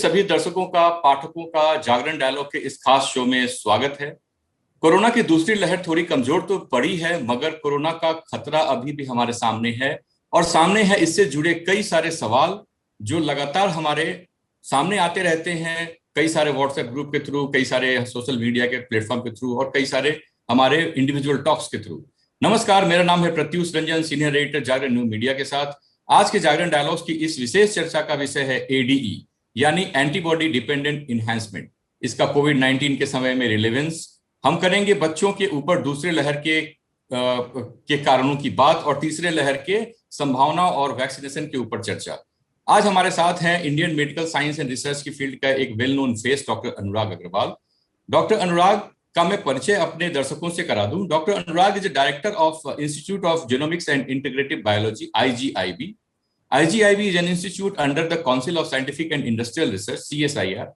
सभी दर्शकों का, पाठकों का जागरण डायलॉग के इस खास शो में स्वागत है। कोरोना की दूसरी लहर थोड़ी कमजोर तो पड़ी है, मगर कोरोना का खतरा अभी भी हमारे सामने है और सामने है इससे जुड़े कई सारे सवाल जो लगातार हमारे सामने आते रहते हैं। कई सारे व्हाट्सएप ग्रुप के थ्रू, कई सारे सोशल मीडिया के प्लेटफॉर्म के थ्रू और कई सारे हमारे इंडिविजुअल टॉक्स के थ्रू। नमस्कार, मेरा नाम है प्रत्युष रंजन, सीनियर एडिटर जागरण न्यू मीडिया के साथ। आज के जागरण डायलॉग्स की इस विशेष चर्चा का विषय है एडीई, यानी एंटीबॉडी डिपेंडेंट इनहैंसमेंट। इसका कोविड-19 के समय में रिलेवेंस। हम करेंगे बच्चों के ऊपर दूसरे लहर के कारणों की बात और तीसरे लहर के संभावना और वैक्सीनेशन के ऊपर चर्चा। आज हमारे साथ हैं Indian medical science and research की फील्ड का एक वेल नोन फेस, डॉक्टर अनुराग अग्रवाल। डॉक्टर अनुराग का मैं परिचय अपने दर्शकों से करा दूं। Doctor Anurag is director of institute of genomics and integrative biology, IGIB. IGIB is an institute under the Council of Scientific and Industrial Research, CSIR,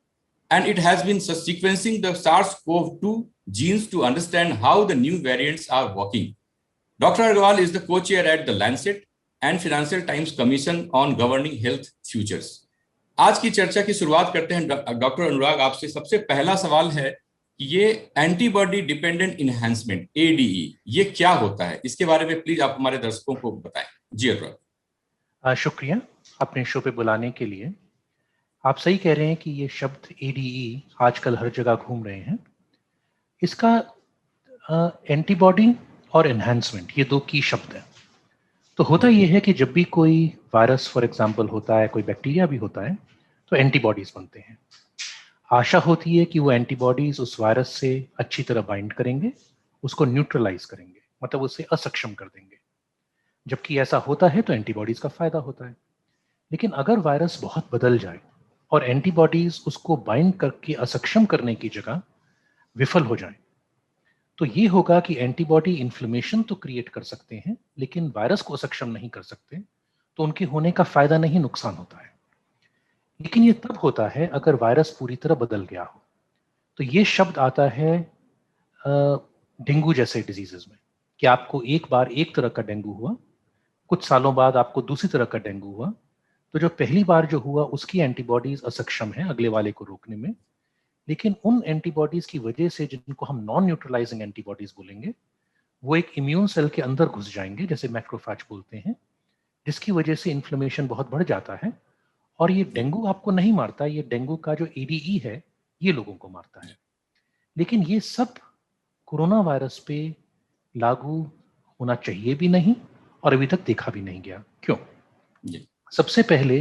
and it has been sequencing the SARS-CoV-2 genes to understand how the new variants are working. Dr. Agarwal is the co-chair at the Lancet and Financial Times Commission on Governing Health Futures. आज की चर्चा की शुरुआत करते हैं। Doctor अनुराग, आपसे सबसे पहला सवाल है कि ये एंटीबॉडी डिपेंडेंट इनहैंसमेंट ADE ये क्या होता है? इसके बारे में प्लीज आप हमारे दर्शकों को बताएं। जी अनुराग। शुक्रिया अपने शो पे बुलाने के लिए। आप सही कह रहे हैं कि ये शब्द ADE आजकल हर जगह घूम रहे हैं। इसका एंटीबॉडी और एनहांसमेंट ये दो की शब्द हैं। तो होता ये है कि जब भी कोई वायरस फॉर एग्जांपल होता है, कोई बैक्टीरिया भी होता है, तो एंटीबॉडीज बनते हैं। आशा होती है कि वो एंटीबॉडीज उस वायरस से अच्छी तरह बाइंड करेंगे, उसको न्यूट्रलाइज करेंगे, मतलब उसे असक्षम कर देंगे। जबकि ऐसा होता है तो एंटीबॉडीज का फायदा होता है। लेकिन अगर वायरस बहुत बदल जाए और एंटीबॉडीज उसको बाइंड करके असक्षम करने की जगह विफल हो जाए, तो ये होगा कि एंटीबॉडी इन्फ्लेमेशन तो क्रिएट कर सकते हैं लेकिन वायरस को असक्षम नहीं कर सकते। तो उनके होने का फायदा नहीं, नुकसान होता है। लेकिन ये तब होता है अगर वायरस पूरी तरह बदल गया हो। तो ये शब्द आता है डेंगू जैसे डिजीजेस में, कि आपको एक बार एक तरह का डेंगू हुआ, कुछ सालों बाद आपको दूसरी तरह का डेंगू हुआ, तो जो पहली बार जो हुआ उसकी एंटीबॉडीज असक्षम है अगले वाले को रोकने में। लेकिन उन एंटीबॉडीज की वजह से, जिनको हम नॉन न्यूट्रलाइजिंग एंटीबॉडीज बोलेंगे, वो एक इम्यून सेल के अंदर घुस जाएंगे, जैसे मैक्रोफैज बोलते हैं, जिसकी वजह से इन्फ्लेमेशन बहुत बढ़ जाता है। और ये डेंगू आपको नहीं मारता, ये डेंगू का जो ADE है ये लोगों को मारता है। लेकिन ये सब कोरोना वायरस पे लागू होना चाहिए भी नहीं और अभी तक देखा भी नहीं गया। क्यों? सबसे पहले,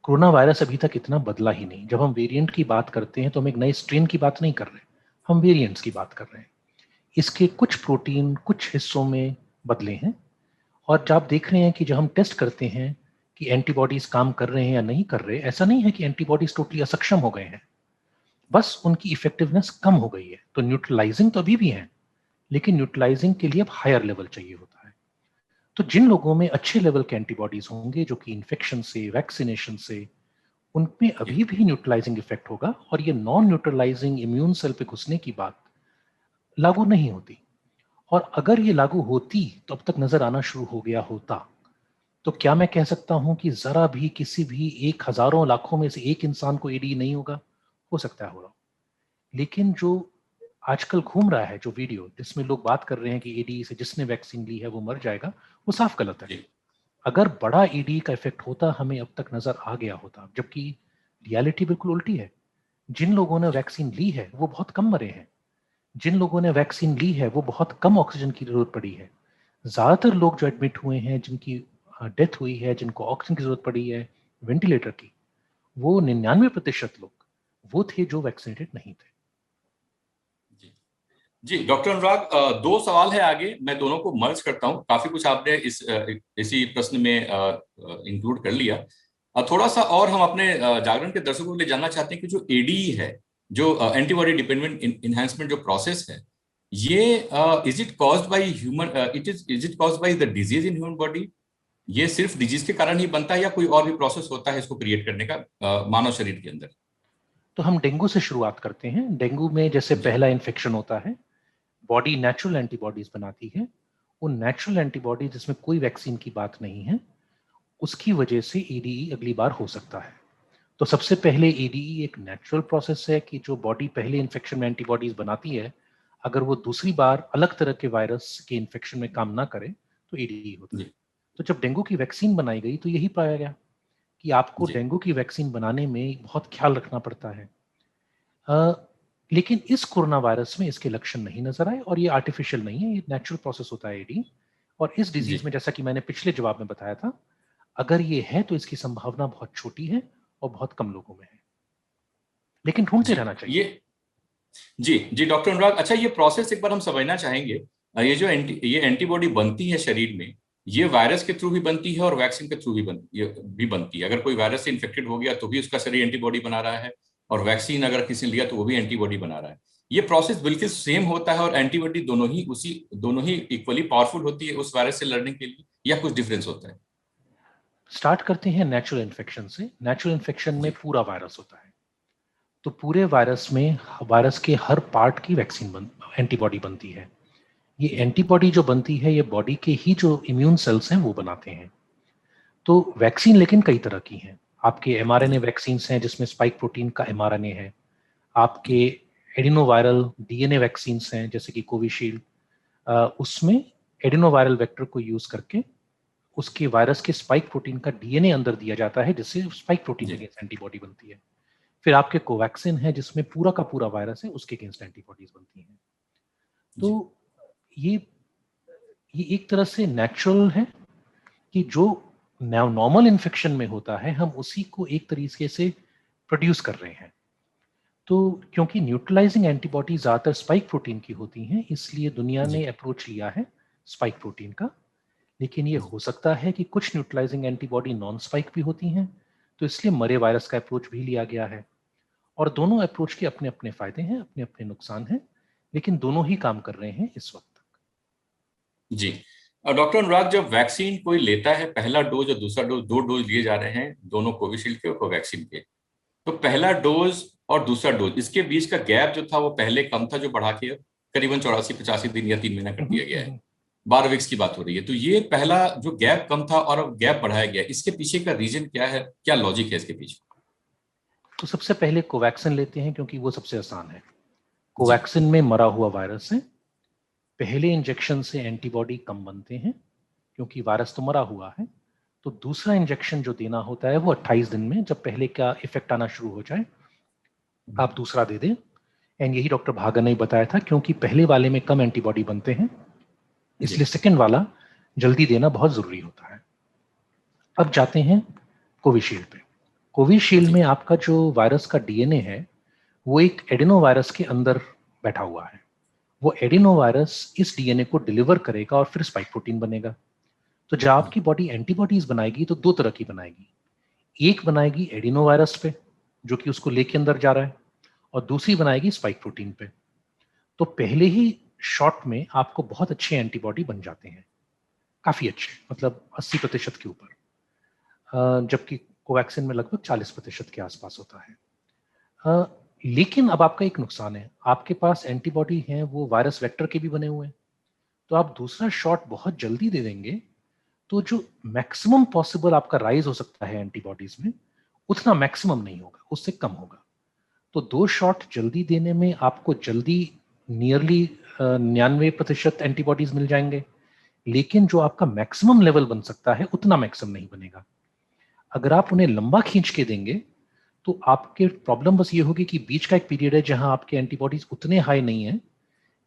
कोरोना वायरस अभी तक इतना बदला ही नहीं। जब हम वेरिएंट की बात करते हैं तो हम एक नए स्ट्रेन की बात नहीं कर रहे, हम वेरिएंट्स की बात कर रहे हैं। इसके कुछ प्रोटीन कुछ हिस्सों में बदले हैं। और जब आप देख रहे हैं कि जब हम टेस्ट करते हैं कि एंटीबॉडीज काम कर रहे हैं या नहीं कर रहे, ऐसा नहीं है कि एंटीबॉडीज टोटली असक्षम हो गए हैं, बस उनकी इफेक्टिवनेस कम हो गई है। तो न्यूट्रलाइजिंग तो अभी भी है, लेकिन न्यूट्रलाइजिंग के लिए अब हायर लेवल चाहिए होता है। तो जिन लोगों में अच्छे लेवल के एंटीबॉडीज होंगे, जो कि इन्फेक्शन से, वैक्सीनेशन से, उनमें अभी भी न्यूट्रलाइजिंग इफेक्ट होगा और ये नॉन न्यूट्रलाइजिंग इम्यून सेल पे घुसने की बात लागू नहीं होती। और अगर ये लागू होती तो अब तक नजर आना शुरू हो गया होता। तो क्या मैं कह सकता हूं कि जरा भी किसी भी एक हजारों लाखों में से एक इंसान को ADE नहीं होगा? हो सकता है हो रहा हो। लेकिन जो आजकल घूम रहा है, जो वीडियो जिसमें लोग बात कर रहे हैं कि ADE से जिसने वैक्सीन ली है वो मर जाएगा, वो साफ गलत है। अगर बड़ा ADE का इफेक्ट होता, हमें अब तक नजर आ गया होता। जबकि रियलिटी बिल्कुल उल्टी है। जिन लोगों ने वैक्सीन ली है वो बहुत कम मरे हैं। जिन लोगों ने वैक्सीन ली है वो बहुत कम ऑक्सीजन की जरूरत पड़ी है। ज्यादातर लोग जो एडमिट हुए हैं, जिनकी डेथ हुई है, जिनको ऑक्सीजन की जरूरत पड़ी है, वेंटिलेटर की, वो 99% लोग वो थे जो वैक्सीनेटेड नहीं थे। जी डॉक्टर अनुराग, दो सवाल है आगे, मैं दोनों को मर्ज करता हूं। काफी कुछ आपने इसी प्रश्न में इंक्लूड कर लिया। थोड़ा सा और हम अपने जागरण के दर्शकों के लिए जानना चाहते हैं कि जो ADE है, जो एंटीबॉडी डिपेंडेंट इनहैंसमेंट जो प्रोसेस है, ये is it caused by human, is it caused by the disease in human body? ये सिर्फ डिजीज के कारण ही बनता है या कोई और भी प्रोसेस होता है इसको क्रिएट करने का मानव शरीर के अंदर? तो हम डेंगू से शुरुआत करते हैं। डेंगू में जैसे पहला इन्फेक्शन होता है, बॉडी नेचुरल एंटीबॉडीज बनाती है। वो नेचुरल एंटीबॉडी जिसमें कोई वैक्सीन की बात नहीं है, उसकी वजह से ADE अगली बार हो सकता है। तो सबसे पहले एडीई एक नेचुरल प्रोसेस है कि जो बॉडी पहले इन्फेक्शन में एंटीबॉडीज बनाती है, अगर वो दूसरी बार अलग तरह के वायरस के इन्फेक्शन में काम ना करे तो एडीई होता है। जी तो जब डेंगू की वैक्सीन बनाई गई तो यही पाया गया कि आपको जी डेंगू की वैक्सीन बनाने में बहुत ख्याल रखना पड़ता है। अ, लेकिन इस कोरोना वायरस में इसके लक्षण नहीं नजर आए और ये आर्टिफिशियल नहीं है, ये नेचुरल प्रोसेस होता है एडी। और इस डिजीज जी में जैसा कि मैंने पिछले जवाब में बताया था, अगर ये है तो इसकी संभावना बहुत छोटी है और बहुत कम लोगों में है, लेकिन ढूंढते जी रहना चाहिए। ये जी जी डॉक्टर अनुराग, अच्छा ये प्रोसेस एक बार हम समझना चाहेंगे। ये जो ये एंटीबॉडी बनती है शरीर में, ये वायरस के थ्रू भी बनती है और वैक्सीन के थ्रू भी बनती है। अगर कोई वायरस से इन्फेक्टेड हो गया तो भी उसका शरीर एंटीबॉडी बना रहा है, और वैक्सीन अगर किसी ने लिया तो वो भी एंटीबॉडी बना रहा है। ये प्रोसेस बिल्कुल सेम होता है और एंटीबॉडी दोनों ही इक्वली पावरफुल होती है उस वायरस से लड़ने के लिए, या कुछ डिफरेंस होता है? स्टार्ट करते हैं नेचुरल इन्फेक्शन से। नेचुरल इन्फेक्शन में जी पूरा वायरस होता है, तो पूरे वायरस में वायरस के हर पार्ट की वैक्सीन एंटीबॉडी बनती है। ये जी एंटीबॉडी जो बनती है ये बॉडी के ही जो इम्यून सेल्स हैं वो बनाते हैं। तो वैक्सीन लेकिन कई तरह की हैं। आपके एमआरएनए जी वैक्सीन हैं जिसमें स्पाइक प्रोटीन का एमआरएनए है। आपके जी एडिनोवायरल डीएनए वैक्सीन हैं जैसे कि कोविशील्ड, उसमें एडिनोवायरल वेक्टर को यूज करके उसके वायरस के स्पाइक प्रोटीन का डीएनए अंदर दिया जाता है जिससे स्पाइक प्रोटीन के जी अगेंस्ट एंटीबॉडी बनती है। फिर आपके कोवैक्सिन है जिसमें पूरा का पूरा वायरस है, उसके अगेंस्ट एंटीबॉडीज बनती हैं। तो जी ये ये एक तरह से नेचुरल है कि जो नॉर्मल इन्फेक्शन में होता है हम उसी को एक तरीके से प्रोड्यूस कर रहे हैं। तो क्योंकि न्यूट्रलाइजिंग एंटीबॉडी ज्यादातर स्पाइक प्रोटीन की होती हैं, इसलिए दुनिया ने जी अप्रोच लिया है स्पाइक प्रोटीन का। लेकिन ये हो सकता है कि कुछ न्यूट्रलाइजिंग एंटीबॉडी नॉन स्पाइक भी होती हैं, तो इसलिए मरे वायरस का अप्रोच भी लिया गया है। और दोनों अप्रोच के अपने अपने फायदे हैं, अपने अपने नुकसान हैं, लेकिन दोनों ही काम कर रहे हैं इस वक्त तक। जी डॉक्टर अनुराग, जब वैक्सीन कोई लेता है, पहला डोज और दूसरा डोज, दो डोज लिए जा रहे हैं दोनों कोविशील्ड के और कोवैक्सीन के, तो पहला डोज और दूसरा डोज इसके बीच का गैप जो था वो पहले कम था, जो बढ़ा के करीबन 84-85 दिन या 3 महीना कर दिया गया है। 12 वीक्स की बात हो रही है। तो ये पहला जो गैप कम था और अब गैप बढ़ाया गया, इसके पीछे का रीजन क्या है, क्या लॉजिक है इसके पीछे? तो सबसे पहले कोवैक्सिन लेते हैं क्योंकि वो सबसे आसान है। जी कोवैक्सिन में मरा हुआ वायरस है। पहले इंजेक्शन से एंटीबॉडी कम बनते हैं क्योंकि वायरस तो मरा हुआ है। तो दूसरा इंजेक्शन जो देना होता है वो 28 दिन में, जब पहले का इफेक्ट आना शुरू हो जाए आप दूसरा दे दें। एंड यही डॉक्टर भागन ने बताया था, क्योंकि पहले वाले में कम एंटीबॉडी बनते हैं जी इसलिए सेकंड वाला जल्दी देना बहुत जरूरी होता है। अब जाते हैं कोविशील्ड पे। कोविशील्ड जी में आपका जो वायरस का डीएनए है वो एक एडिनो वायरस के अंदर बैठा हुआ है। वो एडिनो वायरस इस डीएनए को डिलीवर करेगा और फिर स्पाइक प्रोटीन बनेगा। तो जब आपकी बॉडी एंटीबॉडीज बनाएगी तो दो तरह की बनाएगी। एक बनाएगी एडिनो वायरस पे जो कि उसको लेके अंदर जा रहा है, और दूसरी बनाएगी स्पाइक प्रोटीन पे। तो पहले ही शॉट में आपको बहुत अच्छे एंटीबॉडी बन जाते हैं, काफी अच्छे, मतलब 80% के ऊपर। जबकि कोवैक्सिन में लगभग 40% के आसपास होता है। अ, लेकिन अब आपका एक नुकसान है, आपके पास एंटीबॉडी हैं वो वायरस वेक्टर के भी बने हुए हैं। तो आप दूसरा शॉट बहुत जल्दी दे देंगे तो जो मैक्सिमम पॉसिबल आपका राइज हो सकता है एंटीबॉडीज में, उतना मैक्सिमम नहीं होगा, उससे कम होगा। तो दो शॉट जल्दी देने में आपको जल्दी नियरली 99% एंटीबॉडीज मिल जाएंगे, लेकिन जो आपका मैक्सिमम लेवल बन सकता है उतना मैक्सिमम नहीं बनेगा। अगर आप उन्हें लंबा खींच के देंगे तो आपके प्रॉब्लम बस ये होगी कि बीच का एक पीरियड है जहां आपके एंटीबॉडीज उतने हाई नहीं है,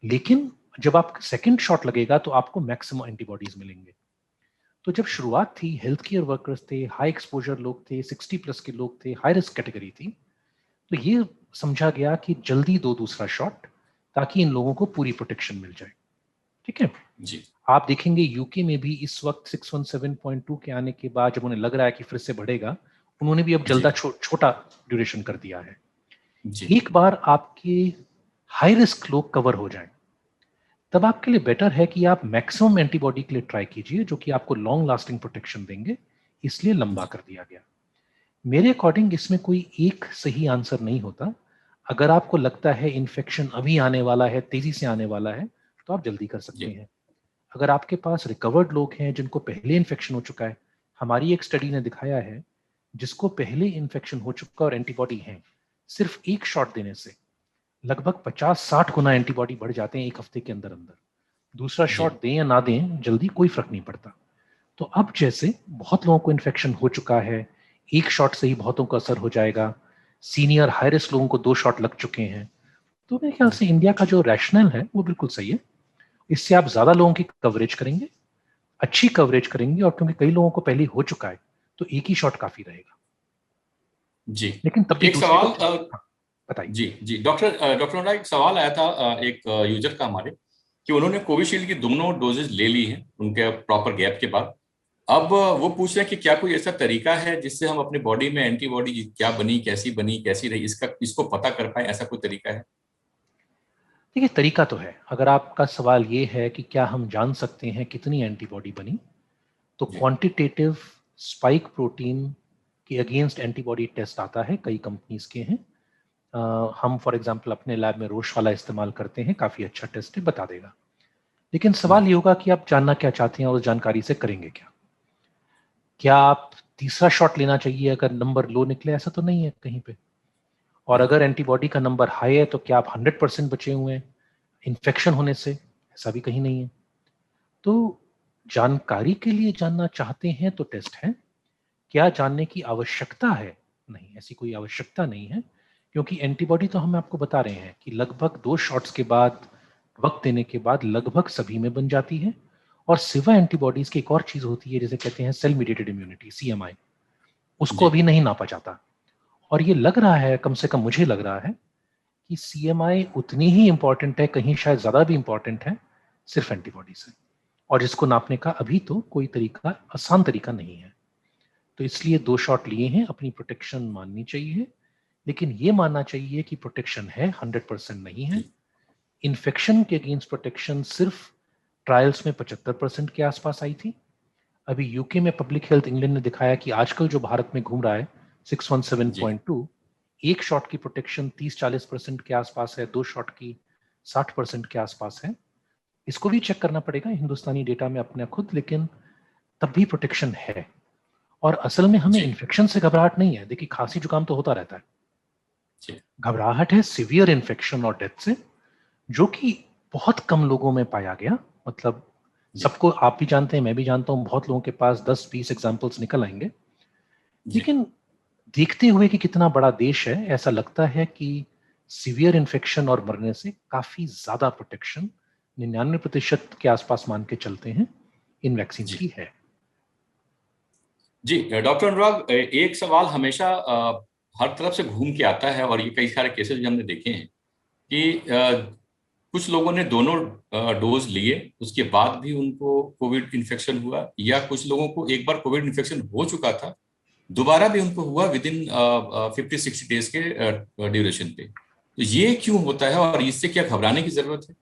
लेकिन जब आप सेकंड शॉट लगेगा तो आपको मैक्सिमम एंटीबॉडीज मिलेंगे। तो जब शुरुआत थी, हेल्थ केयर वर्कर्स थे, हाई एक्सपोजर लोग थे, 60+ के लोग थे, हाई रिस्क कैटेगरी थी, तो ये समझा गया कि जल्दी दो दूसरा शॉट ताकि इन लोगों को पूरी प्रोटेक्शन मिल जाए। ठीक है। जी आप देखेंगे यूके में भी इस वक्त 617.2 के आने के बाद जब उन्हें लग रहा है कि फिर से बढ़ेगा, उन्होंने भी अब जी जल्दा छोटा ड्यूरेशन कर दिया है। जी एक बार आपके हाई रिस्क लोग कवर हो जाएं, तब आपके लिए बेटर है कि आप मैक्सिमम एंटीबॉडी के लिए ट्राई कीजिए जो कि आपको लॉन्ग लास्टिंग प्रोटेक्शन देंगे, इसलिए लंबा जी कर दिया गया। मेरे अकॉर्डिंग इसमें कोई एक सही आंसर नहीं होता। अगर आपको लगता है इन्फेक्शन अभी आने वाला है, तेजी से आने वाला है, तो आप जल्दी कर सकते जी हैं। अगर आपके पास रिकवर्ड लोग हैं जिनको पहले इन्फेक्शन हो चुका है, हमारी एक स्टडी ने दिखाया है जिसको पहले इन्फेक्शन हो चुका और एंटीबॉडी है, सिर्फ एक शॉट देने से लगभग 50-60 गुना एंटीबॉडी बढ़ जाते हैं एक हफ्ते के अंदर अंदर। दूसरा जी शॉट दें या ना दें, जल्दी कोई फर्क नहीं पड़ता। तो अब जैसे बहुत लोगों को इन्फेक्शन हो चुका है, एक शॉट से ही बहुतों को असर हो जाएगा, सीनियर हाई रिस्क लोगों को 2 शॉट लग चुके हैं, तो मेरे ख्याल से इंडिया का जो रैशनल है वो बिल्कुल सही है। इससे आप ज्यादा लोगों की कवरेज करेंगे, अच्छी कवरेज करेंगे, और क्योंकि कई लोगों को पहले हो चुका है तो एक ही शॉट काफी रहेगा। जी। लेकिन तब भी एक दूसरी सवाल डोज। हाँ, बताइए। जी जी डॉक्टर अनुराग, एक सवाल आया था एक यूजर का हमारे, कि उन्होंने कोविशील्ड की दोनों डोजेज ले ली हैं उनके प्रॉपर गैप के बाद। अब वो पूछ रहे हैं कि क्या कोई ऐसा तरीका है जिससे हम अपने बॉडी में एंटीबॉडी क्या बनी कैसी रही, इसको पता कर पाए, ऐसा कोई तरीका है? देखिए, तरीका तो है। अगर आपका सवाल ये है कि क्या हम जान सकते हैं कितनी एंटीबॉडी बनी, तो जी क्वांटिटेटिव स्पाइक प्रोटीन के अगेंस्ट एंटीबॉडी टेस्ट आता है, कई कंपनीज के हैं। हम फॉर एग्जांपल अपने लैब में रोश वाला इस्तेमाल करते हैं, काफी अच्छा टेस्ट है, बता देगा। लेकिन सवाल जी ये होगा कि आप जानना क्या चाहते हैं और उस जानकारी से करेंगे क्या। क्या आप तीसरा शॉट लेना चाहिए अगर नंबर लो निकले? ऐसा तो नहीं है कहीं पे। और जी अगर एंटीबॉडी का नंबर हाई है तो क्या आप 100% बचे हुए हैं इन्फेक्शन होने से? ऐसा भी कहीं नहीं है। तो जानकारी के लिए जानना चाहते हैं तो टेस्ट है। क्या जानने की आवश्यकता है? नहीं, ऐसी कोई आवश्यकता नहीं है, क्योंकि एंटीबॉडी तो हम आपको बता रहे हैं कि लगभग 2 शॉट्स के बाद, वक्त देने के बाद लगभग सभी में बन जाती है। और सिवा एंटीबॉडीज की एक और चीज होती है जिसे कहते हैं सेल मीडिएटेड इम्यूनिटी, सीएमआई। उसको जी अभी नहीं नापा जाता। और ये लग रहा है, कम से कम मुझे लग रहा है, कि सीएमआई उतनी ही इंपॉर्टेंट है, कहीं शायद ज्यादा भी इंपॉर्टेंट है, सिर्फ एंटीबॉडी से। और जिसको नापने का अभी तो कोई तरीका, आसान तरीका नहीं है। तो इसलिए 2 शॉट लिए हैं, अपनी प्रोटेक्शन माननी चाहिए। लेकिन ये मानना चाहिए कि प्रोटेक्शन है, 100% नहीं है। जी इन्फेक्शन के अगेंस्ट प्रोटेक्शन सिर्फ ट्रायल्स में 75% के आसपास आई थी। अभी यूके में पब्लिक हेल्थ इंग्लैंड ने दिखाया कि आजकल जो भारत में घूम रहा है, जी 617.2, एक शॉट की प्रोटेक्शन 30-40% के आसपास है, 2 शॉट की 60% के आसपास है। इसको भी चेक करना पड़ेगा हिंदुस्तानी डेटा में अपने खुद, लेकिन तब भी प्रोटेक्शन है। और असल में हमें जी इन्फेक्शन से घबराहट नहीं है। देखिए, खांसी जुकाम तो होता रहता है, जी घबराहट है सीवियर इन्फेक्शन और डेथ से, जो कि बहुत कम लोगों में पाया गया। मतलब जी सबको, आप भी जानते हैं, मैं भी जानता हूं, बहुत लोगों के पास 10-20 एग्जाम्पल्स निकल आएंगे। जी लेकिन देखते हुए कि कितना बड़ा देश है, ऐसा लगता है कि सीवियर इन्फेक्शन और मरने से काफी ज्यादा प्रोटेक्शन, 99% के आसपास मान के चलते हैं, इन वैक्सीन जी की है। जी डॉक्टर अनुराग, एक सवाल हमेशा हर तरफ से घूम के आता है, और ये कई सारे केसेस भी हमने देखे हैं कि कुछ लोगों ने दोनों डोज लिए, उसके बाद भी उनको कोविड इन्फेक्शन हुआ, या कुछ लोगों को एक बार कोविड इन्फेक्शन हो चुका था, दोबारा भी उनको हुआ विद इन 50-60 डेज के ड्यूरेशन पे। तो ये क्यों होता है और इससे क्या घबराने की जरूरत है?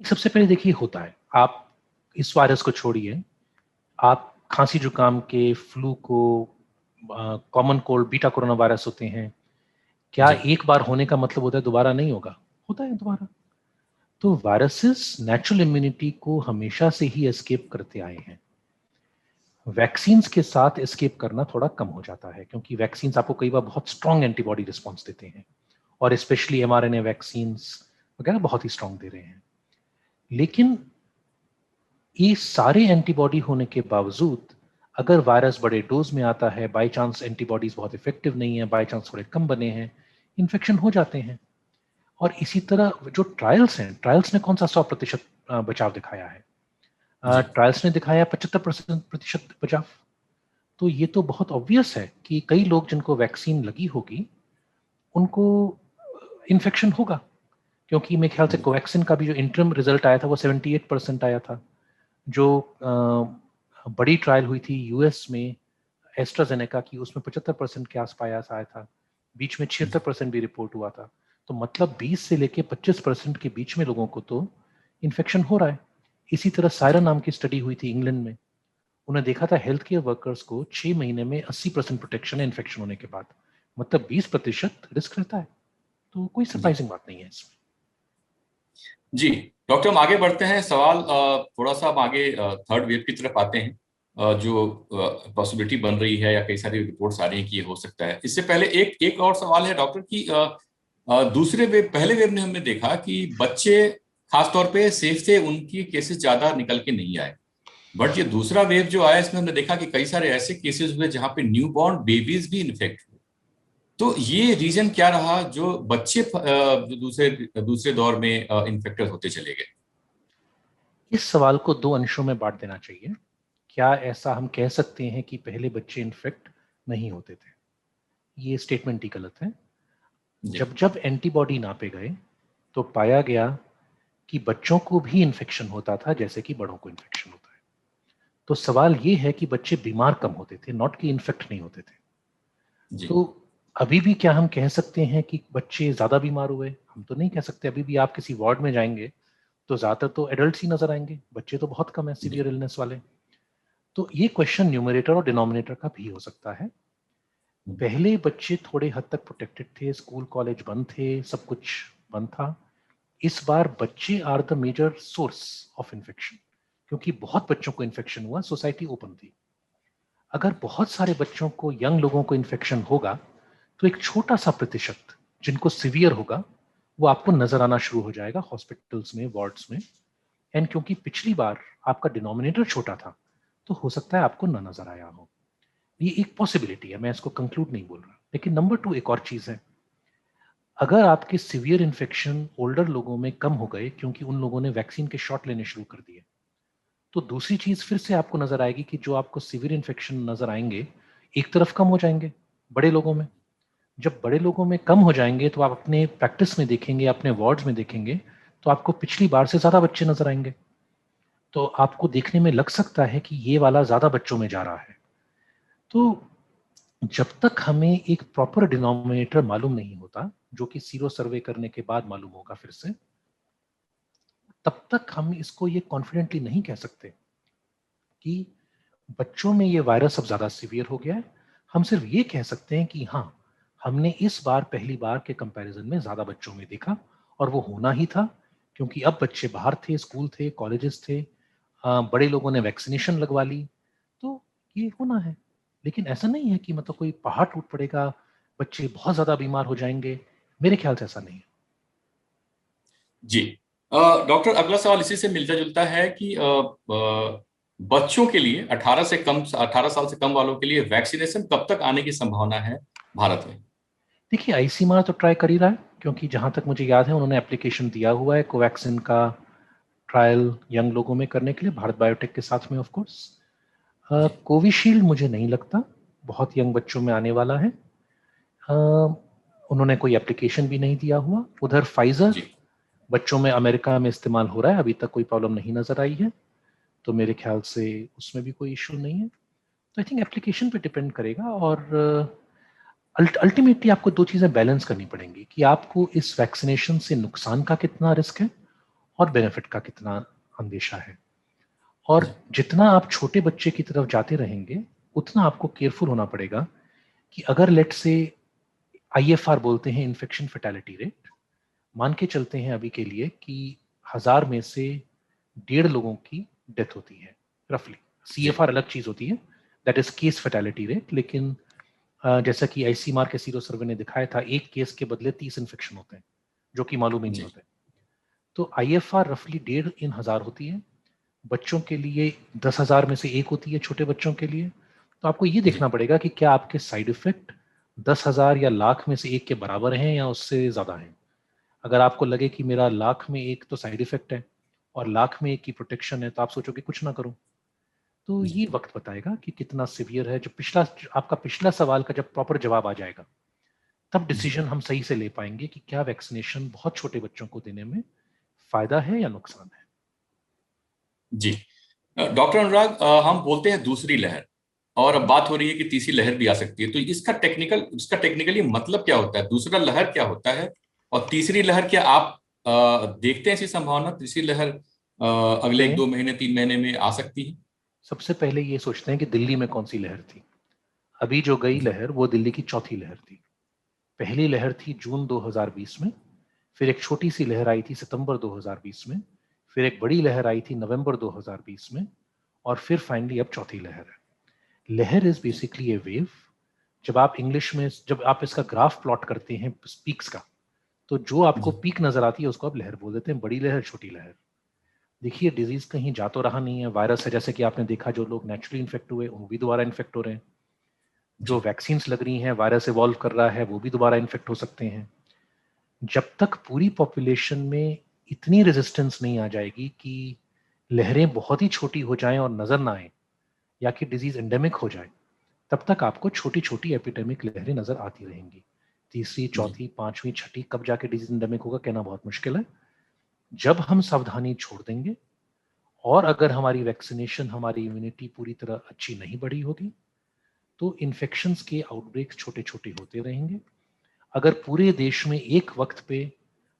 सबसे पहले देखिए, होता है, आप इस वायरस को छोड़िए, आप खांसी जुकाम के, फ्लू को, common cold, beta corona virus होते हैं, क्या जी एक बार होने का मतलब होता है दोबारा नहीं होगा? होता है दोबारा। तो वायरसेस नेचुरल इम्यूनिटी को हमेशा से ही एस्केप करते आए हैं। वैक्सीन्स के साथ एस्केप करना थोड़ा कम हो जाता है, क्योंकि वैक्सीन्स आपको कई बार बहुत स्ट्रांग एंटीबॉडी रिस्पॉन्स देते हैं, और स्पेशली एमआरएनए वैक्सीन्स वगैरह बहुत ही स्ट्रांग दे रहे हैं। लेकिन ये सारे एंटीबॉडी होने के बावजूद, अगर वायरस बड़े डोज में आता है, बाय चांस एंटीबॉडीज बहुत इफेक्टिव नहीं है, बाय चांस थोड़े कम बने हैं, इन्फेक्शन हो जाते हैं। और इसी तरह जो ट्रायल्स हैं, ट्रायल्स ने कौन सा 100% बचाव दिखाया है? जी ट्रायल्स ने दिखाया 75% बचाव। तो ये तो बहुत ऑब्वियस है कि कई लोग जिनको वैक्सीन लगी होगी, उनको इन्फेक्शन होगा। क्योंकि मेरे ख्याल से जी कोवैक्सीन का भी जो इंटरम रिजल्ट आया था वो 78% आया था। जो बड़ी ट्रायल हुई थी यूएस में एस्ट्राजेनेका की, उसमें 75% के आसपास आया था। बीच में 76% भी रिपोर्ट हुआ था। तो मतलब 20 से लेके 25% के बीच में लोगों को तो इन्फेक्शन हो रहा है। इसी तरह सायरा जी नाम की स्टडी हुई थी इंग्लैंड में। उन्हें देखा था हेल्थ केयर वर्कर्स को 6 महीने में 80% प्रोटेक्शन है इन्फेक्शन होने के बाद। मतलब 20% रिस्क रहता है। तो कोई जी सरप्राइजिंग बात नहीं है इसमें। जी डॉक्टर, हम आगे बढ़ते हैं। सवाल थोड़ा सा हम आगे थर्ड वेव की तरफ आते हैं। जो पॉसिबिलिटी बन रही है या कई सारी रिपोर्ट्स आ रही हैं कि ये हो सकता है। इससे पहले एक एक और सवाल है डॉक्टर की, दूसरे वेव, पहले वेव ने हमने देखा कि बच्चे खासतौर पे सेफ थे, उनकी केसेस ज्यादा निकल के नहीं आए। बट ये दूसरा वेव जो आया, इसमें हमने देखा कि कई सारे ऐसे केसेस हुए जहां पे न्यू बॉर्न बेबीज भी इन्फेक्ट हुए। तो ये रीजन क्या रहा जो बच्चे जो दूसरे दूसरे दौर में इन्फेक्टेड होते चले गए? इस सवाल को दो अंशों में बांट देना चाहिए। क्या ऐसा हम कह सकते हैं कि पहले बच्चे इन्फेक्ट नहीं होते थे? ये स्टेटमेंट ही गलत है। जी। जब जब एंटीबॉडी नापे गए तो पाया गया कि बच्चों को भी इन्फेक्शन होता था जैसे कि बड़ों को इन्फेक्शन होता है। तो सवाल ये है कि बच्चे बीमार कम होते थे, नॉट कि इन्फेक्ट नहीं होते थे। जी। तो अभी भी क्या हम कह सकते हैं कि बच्चे ज्यादा बीमार हुए? हम तो नहीं कह सकते। अभी भी आप किसी वार्ड में जाएंगे तो ज्यादातर तो एडल्ट ही नजर आएंगे, बच्चे तो बहुत कम है जी। सीवियर इलनेस वाले। तो ये क्वेश्चन न्यूमरेटर और डिनोमिनेटर का भी हो सकता है। पहले बच्चे थोड़े हद तक प्रोटेक्टेड थे, स्कूल कॉलेज बंद थे, सब कुछ बंद था। इस बार बच्चे are the major source of infection, क्योंकि बहुत बच्चों को इन्फेक्शन हुआ, सोसाइटी ओपन थी। अगर बहुत सारे बच्चों को, यंग लोगों को इन्फेक्शन होगा तो एक छोटा सा प्रतिशत जिनको सीवियर होगा वो आपको नजर आना शुरू हो जाएगा हॉस्पिटल्स में, वार्ड्स में। एंड क्योंकि पिछली बार आपका डिनोमिनेटर छोटा था तो हो सकता है आपको ना नजर आया हो। ये एक पॉसिबिलिटी है, मैं इसको कंक्लूड नहीं बोल रहा। लेकिन नंबर टू, एक और चीज है। अगर आपके सीवियर इन्फेक्शन ओल्डर लोगों में कम हो गए क्योंकि उन लोगों ने वैक्सीन के शॉट लेने शुरू कर दिए, तो दूसरी चीज फिर से आपको नजर आएगी कि जो आपको सीवियर इन्फेक्शन नजर आएंगे एक तरफ कम हो जाएंगे बड़े लोगों में। जब बड़े लोगों में कम हो जाएंगे तो आप अपने प्रैक्टिस में देखेंगे, अपने वार्ड्स में देखेंगे, तो आपको पिछली बार से ज्यादा बच्चे नजर आएंगे। तो आपको देखने में लग सकता है कि ये वाला ज्यादा बच्चों में जा रहा है। तो जब तक हमें एक प्रॉपर डिनोमिनेटर मालूम नहीं होता, जो कि सीरो सर्वे करने के बाद मालूम होगा फिर से, तब तक हम इसको ये कॉन्फिडेंटली नहीं कह सकते कि बच्चों में ये वायरस अब ज्यादा सीवियर हो गया है। हम सिर्फ ये कह सकते हैं कि हाँ, हमने इस बार पहली बार के कंपैरिजन में ज्यादा बच्चों में देखा, और वो होना ही था क्योंकि अब बच्चे बाहर थे, स्कूल थे, कॉलेजेस थे, बड़े लोगों ने वैक्सीनेशन लगवा ली, तो ये होना है। लेकिन ऐसा नहीं है कि मतलब कोई पहाड़ टूट पड़ेगा, बच्चे बहुत ज्यादा बीमार हो जाएंगे। मेरे ख्याल से ऐसा नहीं है। जी। डॉक्टर, अगला सवाल इसी से मिलता जुलता है कि बच्चों के लिए 18 साल से कम वालों के लिए वैक्सीनेशन कब तक आने की संभावना है भारत में? देखिए, आईसीएमआर तो ट्राई कर ही रहा है, क्योंकि जहां तक मुझे याद है उन्होंने एप्लीकेशन दिया हुआ है कोवैक्सीन का ट्रायल यंग लोगों में करने के लिए, भारत बायोटेक के साथ में ऑफ कोर्स। जी। कोविशील्ड मुझे नहीं लगता बहुत यंग बच्चों में आने वाला है। अ, उन्होंने कोई एप्लीकेशन भी नहीं दिया हुआ। उधर फाइजर जी। बच्चों में अमेरिका में इस्तेमाल हो रहा है, अभी तक कोई प्रॉब्लम नहीं नजर आई है, तो मेरे ख्याल से उसमें भी कोई इशू नहीं है। तो आई थिंक एप्लीकेशन पे डिपेंड करेगा। और अल्टीमेटली आपको दो चीजें बैलेंस करनी पड़ेंगी कि आपको इस वैक्सीनेशन से नुकसान का कितना रिस्क है और बेनिफिट का कितना अंदेशा है। और जी। जितना आप छोटे बच्चे की तरफ जाते रहेंगे उतना आपको केयरफुल होना पड़ेगा कि अगर लेट से आईएफआर बोलते हैं, इन्फेक्शन फेटेलिटी रेट, मान के चलते हैं अभी के लिए कि 1000 में से 1.5 लोगों की डेथ होती है रफली। जी। सीएफआर अलग चीज होती है, that is case fatality rate. लेकिन जैसा कि आईसीएमआर के सीरो सर्वे ने दिखाया था, एक केस के बदले 30 इन्फेक्शन होते हैं जो कि मालूम ही नहीं जी। होते। तो आईएफआर रफली 1.5 इन 1000 होती है। बच्चों के लिए 10,000 में से एक होती है, छोटे बच्चों के लिए। तो आपको ये देखना जी। पड़ेगा कि क्या आपके साइड इफेक्ट 10,000 या लाख में से एक के बराबर हैं या उससे ज्यादा हैं। अगर आपको लगे कि मेरा लाख में एक तो साइड इफेक्ट है और लाख में एक की प्रोटेक्शन है, तो आप सोचोगे कुछ ना करूं। तो जी। ये वक्त बताएगा कि कितना सिवियर है। जो पिछला, आपका पिछला सवाल का जब प्रॉपर जवाब आ जाएगा, तब जी। डिसीजन हम सही से ले पाएंगे कि क्या वैक्सीनेशन बहुत छोटे बच्चों को देने में फायदा है या नुकसान है। जी। डॉक्टर अनुराग, हम बोलते हैं दूसरी लहर, और अब बात हो रही है कि तीसरी लहर भी आ सकती है, तो इसका टेक्निकली मतलब क्या होता है? दूसरा लहर क्या होता है, और तीसरी लहर क्या आप देखते हैं ऐसी संभावना तीसरी लहर अगले एक में दो महीने 3 महीने में आ सकती है? सबसे पहले ये सोचते हैं कि दिल्ली में कौन सी लहर थी। अभी जो गई जी। लहर वो दिल्ली की चौथी लहर थी। पहली लहर थी जून 2020 में, फिर एक छोटी सी लहर आई थी सितंबर 2020 में, फिर एक बड़ी लहर आई थी नवंबर 2020 में, और फिर फाइनली अब चौथी लहर है। लहर इज बेसिकली ए वेव। जब आप इंग्लिश में जब आप इसका ग्राफ प्लॉट करते हैं पीक्स का, तो जो आपको जी पीक नजर आती है उसको आप लहर बोल देते हैं, बड़ी लहर छोटी लहर। देखिए डिजीज कहीं जा तो रहा नहीं है, वायरस है, जैसे कि आपने देखा जो लोग नेचुरली इन्फेक्ट हुए वो भी दोबारा इन्फेक्ट हो रहे हैं, जो जी वैक्सीन लग रही हैं वायरस इवॉल्व कर रहा है वो भी दोबारा इन्फेक्ट हो सकते हैं। जब तक पूरी पॉपुलेशन में इतनी रेजिस्टेंस नहीं आ जाएगी कि लहरें बहुत ही छोटी हो जाएं और नजर ना आए, या कि डिजीज एंडेमिक हो जाए, तब तक आपको छोटी छोटी एपिडेमिक लहरें नजर आती रहेंगी। तीसरी, जी चौथी, पांचवी, छठी, कब जाके डिजीज एंडेमिक होगा कहना बहुत मुश्किल है। जब हम सावधानी छोड़ देंगे और अगर हमारी वैक्सीनेशन, हमारी इम्यूनिटी पूरी तरह अच्छी नहीं बढ़ी होगी, तो इन्फेक्शंस के आउटब्रेक्स छोटे छोटे होते रहेंगे। अगर पूरे देश में एक वक्त पे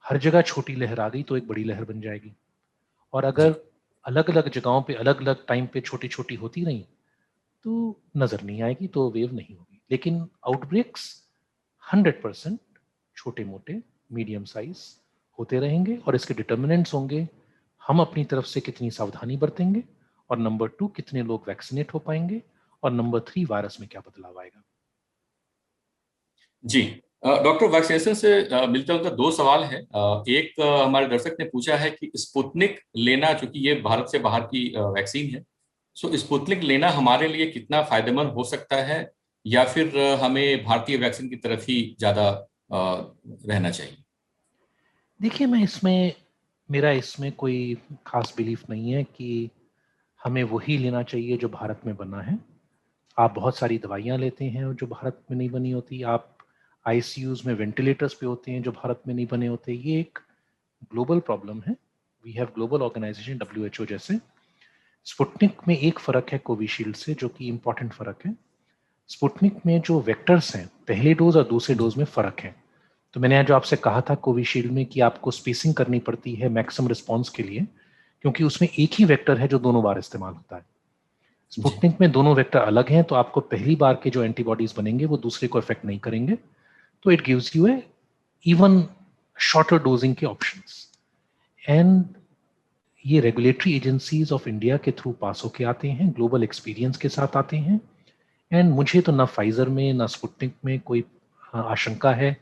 हर जगह छोटी लहर आ गई तो एक बड़ी लहर बन जाएगी, और अगर जी अलग अलग जगहों पे अलग अलग टाइम पे छोटी छोटी होती रही तो नजर नहीं आएगी, तो वेव नहीं होगी। लेकिन आउटब्रेक्स 100% छोटे मोटे, मीडियम साइज होते रहेंगे, और इसके डिटर्मिनेंट्स होंगे हम अपनी तरफ से कितनी सावधानी बरतेंगे, और नंबर 2 कितने लोग वैक्सीनेट हो पाएंगे, और नंबर 3 वायरस में क्या बदलाव आएगा। जी डॉक्टर, वैक्सीनेशन से मिलता जुलता दो सवाल है। एक हमारे दर्शक ने पूछा है कि स्पुतनिक लेना, चूंकि ये भारत से बाहर की वैक्सीन है, सो स्पुतनिक लेना हमारे लिए कितना फायदेमंद हो सकता है, या फिर हमें भारतीय वैक्सीन की तरफ ही ज्यादा रहना चाहिए? देखिए मेरा इसमें कोई खास बिलीफ नहीं है कि हमें वही लेना चाहिए जो भारत में बना है। आप बहुत सारी दवाइयाँ लेते हैं जो भारत में नहीं बनी होती, आप आईसीयूज में वेंटिलेटर्स पे होते हैं जो भारत में नहीं बने होते। ये एक ग्लोबल प्रॉब्लम है। We have global organisation WHO जैसे। स्पुतनिक में एक फर्क है कोविशील्ड से, जो कि इंपॉर्टेंट फर्क है। स्पुतनिक में जो वेक्टर्स हैं, पहले डोज और दूसरे जी डोज में फर्क है। तो मैंने आज जो आपसे कहा था कोविशील्ड में कि आपको स्पेसिंग करनी पड़ती है मैक्सिमम रिस्पॉन्स के लिए, क्योंकि उसमें एक ही वेक्टर है जो दोनों बार इस्तेमाल होता है। जी स्पुतनिक में दोनों वेक्टर अलग हैं, तो आपको पहली बार के जो एंटीबॉडीज बनेंगे वो दूसरे को इफेक्ट नहीं करेंगे। तो it gives U A even shorter dosing के ऑप्शंस। एंड ये रेगुलेटरी एजेंसीज ऑफ इंडिया के थ्रू पास होके आते हैं, ग्लोबल एक्सपीरियंस के साथ आते हैं। एंड मुझे तो ना फाइजर में ना स्पुतनिक में कोई आशंका है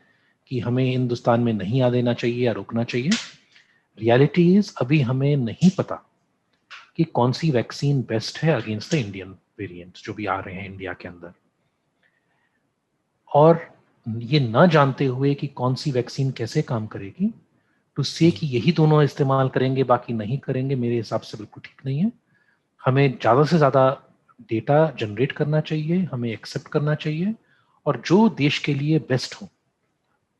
कि हमें हिंदुस्तान में नहीं आ देना चाहिए या रोकना चाहिए। रियलिटी इज अभी हमें नहीं पता कि कौन सी वैक्सीन बेस्ट है अगेंस्ट द इंडियन वेरिएंट जो भी आ रहे हैं इंडिया के अंदर। और ये ना जानते हुए कि कौन सी वैक्सीन कैसे काम करेगी, टू से कि यही दोनों इस्तेमाल करेंगे बाकी नहीं करेंगे, मेरे हिसाब से बिल्कुल ठीक नहीं है। हमें ज़्यादा से ज़्यादा डेटा जनरेट करना चाहिए, हमें एक्सेप्ट करना चाहिए, और जो देश के लिए बेस्ट हो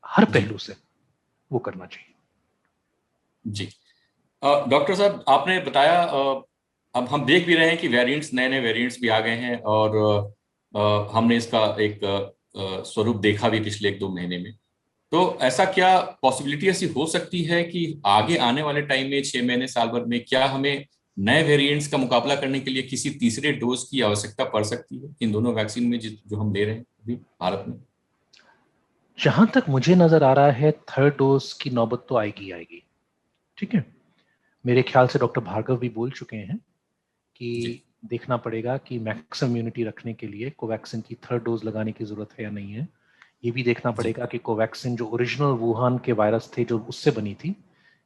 हर जी पहलू से वो करना चाहिए। जी डॉक्टर साहब, आपने बताया, अब हम देख भी रहे हैं कि वेरिएंट्स, नए नए वेरिएंट्स भी आ गए हैं, और हमने इसका एक स्वरूप देखा भी पिछले एक दो महीने में। तो ऐसा क्या पॉसिबिलिटी ऐसी हो सकती है कि आगे आने वाले टाइम में, 6 महीने साल भर में, क्या हमें नए वेरिएंट्स का मुकाबला करने के लिए किसी तीसरे डोज की आवश्यकता पड़ सकती है इन दोनों वैक्सीन में जो हम ले रहे हैं अभी भारत में? जहां तक मुझे नजर आ रहा है थर्ड डोज की नौबत तो आएगी आएगी। ठीक है, मेरे ख्याल से डॉक्टर भार्गव भी बोल चुके हैं कि जी देखना पड़ेगा कि मैक्सिमम इम्यूनिटी रखने के लिए कोवैक्सीन की थर्ड डोज लगाने की जरूरत है या नहीं है। ये भी देखना जी पड़ेगा कि कोवैक्सीन जो ओरिजिनल वुहान के वायरस थे जो उससे बनी थी,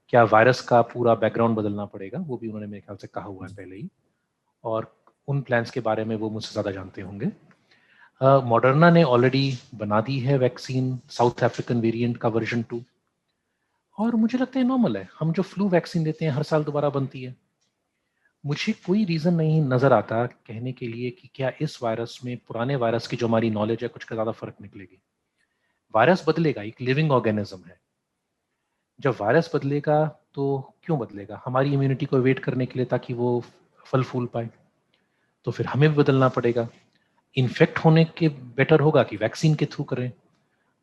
क्या वायरस का पूरा बैकग्राउंड बदलना पड़ेगा, वो भी उन्होंने मेरे ख्याल से कहा हुआ है पहले ही। और उन प्लान्स के बारे में वो मुझसे ज़्यादा जानते होंगे। मॉडर्ना ने ऑलरेडी बना दी है वैक्सीन, साउथ अफ्रीकन वेरिएंट का वर्जन 2, और मुझे लगता है नॉर्मल है। हम जो फ्लू वैक्सीन देते हैं हर साल दोबारा बनती है। मुझे कोई रीज़न नहीं नज़र आता कहने के लिए कि क्या इस वायरस में पुराने वायरस की जो हमारी नॉलेज है कुछ का ज़्यादा फर्क निकलेगी। वायरस बदलेगा, एक लिविंग ऑर्गेनिज्म है। जब वायरस बदलेगा तो क्यों बदलेगा? हमारी इम्यूनिटी को वेट करने के लिए ताकि वो फल फूल पाए। तो फिर हमें भी बदलना पड़ेगा। इन्फेक्ट होने के बेटर होगा कि वैक्सीन के थ्रू करें।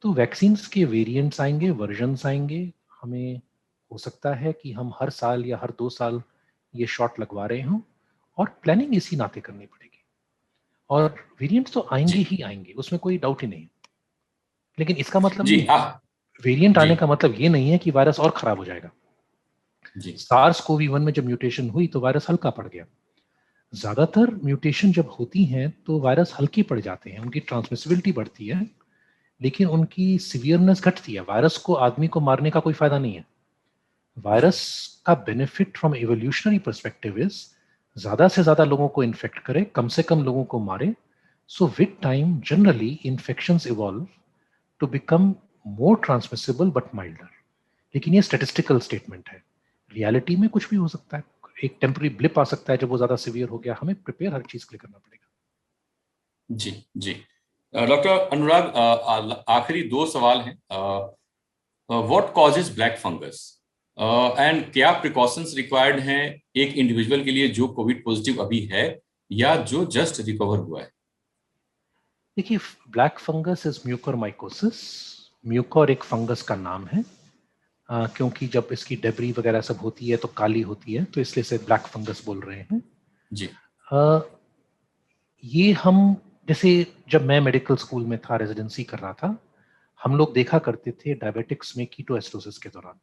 तो वैक्सीन के वेरिएंट्स आएंगे, वर्जन्स आएंगे। हमें हो सकता है कि हम हर साल या हर 2 साल ये शॉट लगवा रहे हों, और प्लानिंग इसी नाते करनी पड़ेगी। और वेरिएंट्स तो आएंगे जी ही आएंगे, उसमें कोई डाउट ही नहीं। लेकिन इसका मतलब जी ये नहीं, वेरिएंट जी आने का मतलब ये नहीं है कि वायरस और खराब हो जाएगा। जी सार्स कोवी 1 में जब म्यूटेशन हुई तो वायरस हल्का पड़ गया। ज़्यादातर म्यूटेशन जब होती हैं तो वायरस हल्के पड़ जाते हैं, उनकी ट्रांसमिसिबिलिटी बढ़ती है, लेकिन उनकी सीवियरनेस घटती है। वायरस को आदमी को मारने का कोई फायदा नहीं है। वायरस का benefit from evolutionary perspective is ज्यादा से ज्यादा लोगों को इन्फेक्ट करे, कम से कम लोगों को मारे। So with time generally infections evolve to become more transmissible but milder. लेकिन ये स्टेटिस्टिकल स्टेटमेंट है, रियलिटी में कुछ भी हो सकता है। एक टेम्पररी ब्लिप आ सकता है जब वो ज्यादा सिवियर हो गया। हमें प्रिपेयर हर चीज के लिए करना पड़ेगा। जी जी। डॉक्टर अनुराग, आखिरी 2 सवाल हैं। What causes black fungus and क्या प्रिकॉशंस रिक्वायर्ड हैं एक इंडिविजुअल के लिए जो कोविड पॉजिटिव अभी है या जो जस्ट रिकवर हुआ है? देखिए, black fungus is mucormycosis. Mucor एक फंगस का नाम है, क्योंकि जब इसकी डेब्री वगैरह सब होती है तो काली होती है, तो इसलिए से ब्लैक फंगस बोल रहे हैं जी। ये हम जैसे जब मैं मेडिकल स्कूल में था, रेजिडेंसी कर रहा था, हम लोग देखा करते थे डायबिटिक्स में कीटोएसिडोसिस के दौरान।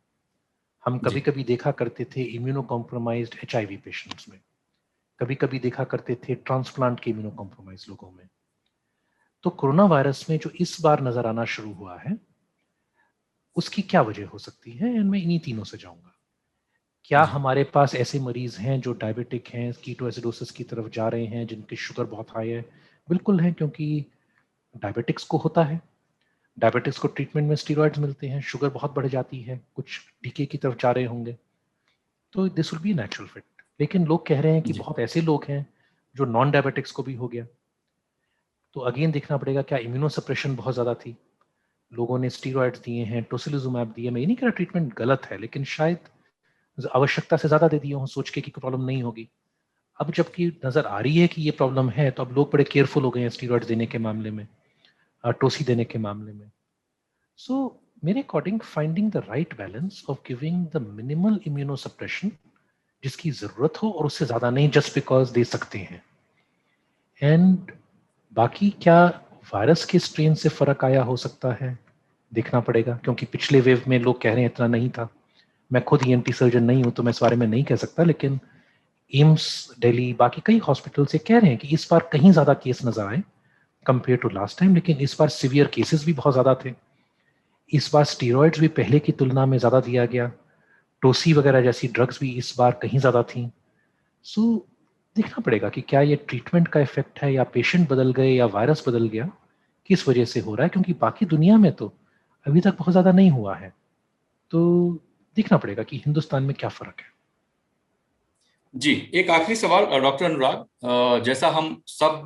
हम कभी कभी देखा करते थे इम्यूनो कॉम्प्रोमाइज्ड HIV पेशेंट्स में, कभी कभी देखा करते थे ट्रांसप्लांट के इम्यूनो कॉम्प्रोमाइज लोगों में। तो कोरोना वायरस में जो इस बार नजर आना शुरू हुआ है, उसकी क्या वजह हो सकती है, मैं इन्हीं तीनों से जाऊंगा। क्या जी हमारे पास ऐसे मरीज हैं जो डायबिटिक हैं, कीटोएसिडोसिस की तरफ जा रहे हैं, जिनकी शुगर बहुत हाई है? बिल्कुल है, क्योंकि डायबिटिक्स को होता है। डायबिटिक्स को ट्रीटमेंट में स्टीरॉइड्स मिलते हैं, शुगर बहुत बढ़ जाती है, कुछ डीके की तरफ जा रहे होंगे, तो this will be natural fit. लेकिन लोग कह रहे हैं कि जी बहुत ऐसे लोग हैं जो नॉन डायबिटिक्स को भी हो गया। तो अगेन देखना पड़ेगा, क्या इम्यूनो सप्रेशन बहुत ज़्यादा थी, लोगों ने स्टीरॉइड्स दिए हैं, टोसिलिजुमैब दिए। मैं ये नहीं कह रहा ट्रीटमेंट गलत है, लेकिन शायद आवश्यकता से ज़्यादा दे दिए हों, सोच के कि कोई प्रॉब्लम नहीं होगी। अब जबकि नज़र आ रही है कि ये प्रॉब्लम है, तो अब लोग बड़े केयरफुल हो गए हैं स्टीरॉइड्स देने के मामले में, टोसी देने के मामले में। So, मेरे according finding the right balance of giving the minimal immunosuppression जिसकी जरूरत हो और उससे ज्यादा नहीं, जस्ट बिकॉज दे सकते हैं। एंड बाकी क्या वायरस के स्ट्रेन से फर्क आया हो सकता है, देखना पड़ेगा, क्योंकि पिछले वेव में लोग कह रहे हैं इतना नहीं था। मैं खुद ENT सर्जन नहीं हूं तो मैं इस बारे में नहीं कह सकता, लेकिन एम्स दिल्ली, बाकी कई हॉस्पिटल से कह रहे हैं कि इस बार कहीं ज्यादा केस नजर आए कंपेयर टू लास्ट टाइम, लेकिन इस बार सीवियर केसेस भी बहुत ज्यादा थे। इस बार स्टीरॉइड्स भी पहले की तुलना में ज़्यादा दिया गया, टोसी वगैरह जैसी ड्रग्स भी इस बार कहीं ज़्यादा थी। सो देखना पड़ेगा कि क्या ये ट्रीटमेंट का इफेक्ट है, या पेशेंट बदल गए, या वायरस बदल गया, किस वजह से हो रहा है, क्योंकि बाकी दुनिया में तो अभी तक बहुत ज़्यादा नहीं हुआ है। तो देखना पड़ेगा कि हिंदुस्तान में क्या फ़र्क है। जी। एक आखिरी सवाल डॉक्टर अनुराग, जैसा हम सब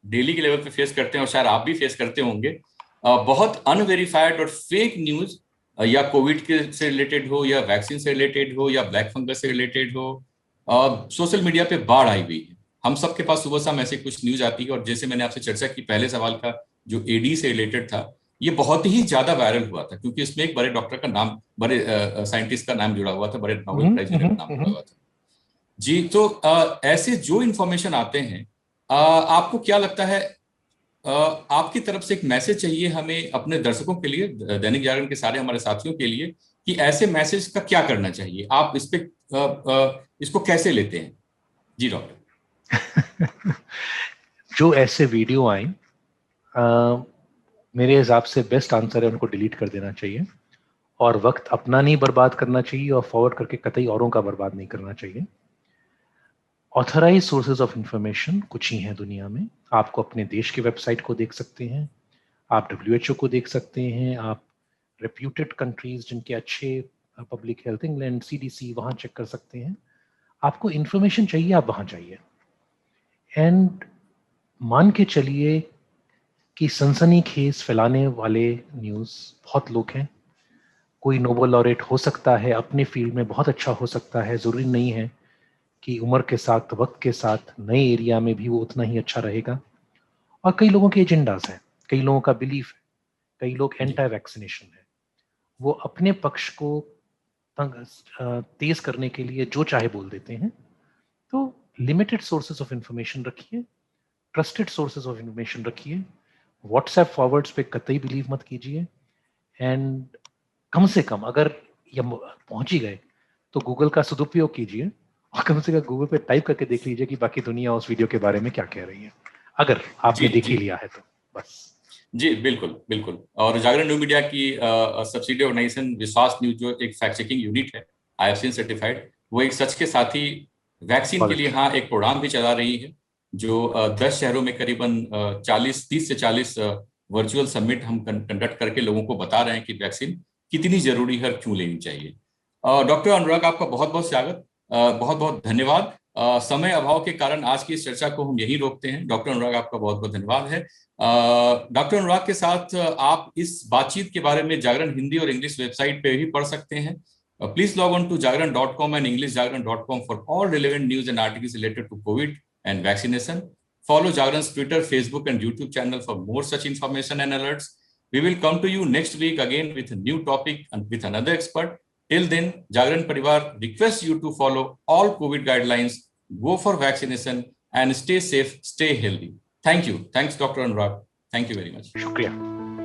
डेली के लेवल पे फेस करते हैं और शायद आप भी फेस करते होंगे, बहुत अनवेरिफाइड और फेक न्यूज, या कोविड के से रिलेटेड हो, या वैक्सीन से रिलेटेड हो, या ब्लैक फंगस से रिलेटेड हो, सोशल मीडिया पे बाढ़ आई हुई है। हम सबके पास सुबह शाम ऐसे कुछ न्यूज आती है, और जैसे मैंने आपसे चर्चा की पहले सवाल का, जो AD से रिलेटेड था, ये बहुत ही ज्यादा वायरल हुआ था, क्योंकि इसमें एक बड़े डॉक्टर का नाम, बड़े साइंटिस्ट का नाम जुड़ा हुआ था, बड़े नोबेल प्राइज विनर का नाम जुड़ा हुआ था। जी। तो ऐसे जो इन्फॉर्मेशन आते हैं, आपको क्या लगता है, आपकी तरफ से एक मैसेज चाहिए हमें अपने दर्शकों के लिए, दैनिक जागरण के सारे हमारे साथियों के लिए, कि ऐसे मैसेज का क्या करना चाहिए? आप इस पे इसको कैसे लेते हैं? जी डॉक्टर। जो ऐसे वीडियो आए, मेरे हिसाब से बेस्ट आंसर है उनको डिलीट कर देना चाहिए, और वक्त अपना नहीं बर्बाद करना चाहिए, और फॉरवर्ड करके कतई औरों का बर्बाद नहीं करना चाहिए। ऑथराइज सोर्सेज ऑफ इंफॉर्मेशन कुछ ही हैं दुनिया में। आपको अपने देश के वेबसाइट को देख सकते हैं, आप WHO को देख सकते हैं, आप रेप्यूटेड कंट्रीज जिनके अच्छे पब्लिक हेल्थ, इंग्लैंड, CDC, वहाँ चेक कर सकते हैं। आपको इंफॉर्मेशन चाहिए, आप वहाँ जाइए। एंड मान के चलिए कि सनसनीखेज फैलाने वाले न्यूज़ बहुत लोग हैं। कोई नोबेल लॉरेट हो सकता है, अपने फील्ड में बहुत अच्छा हो सकता है, ज़रूरी नहीं है कि उम्र के साथ, वक्त के साथ, नए एरिया में भी वो उतना ही अच्छा रहेगा। और कई लोगों के एजेंडाज हैं, कई लोगों का बिलीफ है, कई लोग जी एंटी वैक्सीनेशन है। वो अपने पक्ष को तेज करने के लिए जो चाहे बोल देते हैं। तो लिमिटेड सोर्सेज ऑफ इंफॉर्मेशन रखिए, ट्रस्टेड सोर्सेज ऑफ इंफॉर्मेशन रखिए। व्हाट्सएप फॉरवर्ड्स पे कतई बिलीव मत कीजिए। एंड कम से कम अगर ये पहुंच ही गए तो गूगल का सदुपयोग कीजिए कम से कम गूगल पे टाइप करके देख लीजिए कि बाकी दुनिया उस वीडियो के बारे में क्या कह रही है, अगर आपने देख ही लिया है तो बस। जी बिल्कुल बिल्कुल। और जागरण न्यू मीडिया की सब्सिडी ऑर्गेनाइजेशन विश्वास न्यूज जो एक फैक्ट चेकिंग यूनिट है, IFCN सर्टिफाइड, वो एक सच के साथी वैक्सीन के लिए हाँ एक प्रोग्राम भी चला रही है, जो 10 शहरों में करीबन 30 से 40 वर्चुअल समिट हम कंडक्ट करके लोगों को बता रहे हैं कि वैक्सीन कितनी जरूरी है, क्यों लेनी चाहिए। डॉक्टर अनुराग, आपका बहुत बहुत स्वागत, बहुत बहुत धन्यवाद। समय अभाव के कारण आज की इस चर्चा को हम यहीं रोकते हैं। डॉक्टर अनुराग, आपका बहुत बहुत धन्यवाद है। डॉक्टर अनुराग के साथ आप इस बातचीत के बारे में जागरण हिंदी और इंग्लिश वेबसाइट पे भी पढ़ सकते हैं। Please log on to jagran.com and englishjagran.com for all relevant news and articles related to COVID and vaccination. Follow Jagran's Twitter, Facebook, and YouTube channel for more such information and alerts. We will come to you next week again with a new topic and with another expert. Till then, Jagran Parivar requests you to follow all COVID guidelines, go for vaccination, and stay safe, stay healthy. Thank you. Thanks, Dr. Anurag. Thank you very much. शुक्रिया।